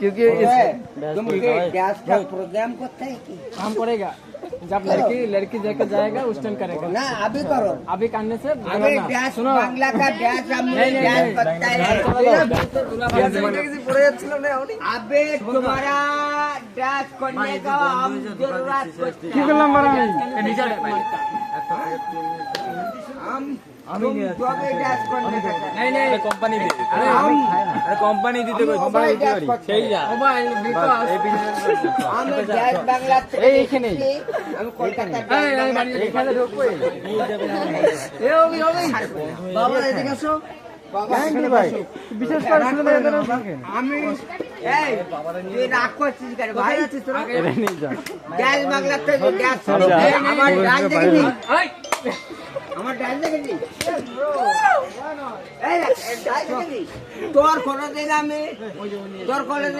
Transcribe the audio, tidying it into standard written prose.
क्योंकि तुम डैश का प्रोग्राम करते है कि काम पड़ेगा जब लड़की लेकर जाएगा उस टाइम करेगा ना अभी करो अभी करने से अभी डैश सुनो बांग्ला का डैश हमने डैश बताया अबे तुम्हारा डैश करने का हम जरूरत কি করলাম বড় हम तुम जो भी डैश करने का नहीं नहीं কোম্পানি দিয়ে দিতে अरे हम আরে কোম্পানি দিতে কই কোম্পানি দিতে পারি সেই যা मोबाइल विकास এই বিজনেস हम डैश बांग्ला এই এখানে हम कोलकाता এখানে ঢুকবো এ ওবি বাবা এদিকে আসো বাবা ভাই বিশেষ করে শুনে এদের আমি এই তুই রাগ করছিস কেন ভাই এটা নিয়ে যা ড্যাশ বাংলা তো ড্যাশ আমার ড্যাশ দেখেছি আমার ড্যাশ দেখেছি এই ড্যাশ দেখেছি তোর কোনোদিন আমি তোর কোনোদিন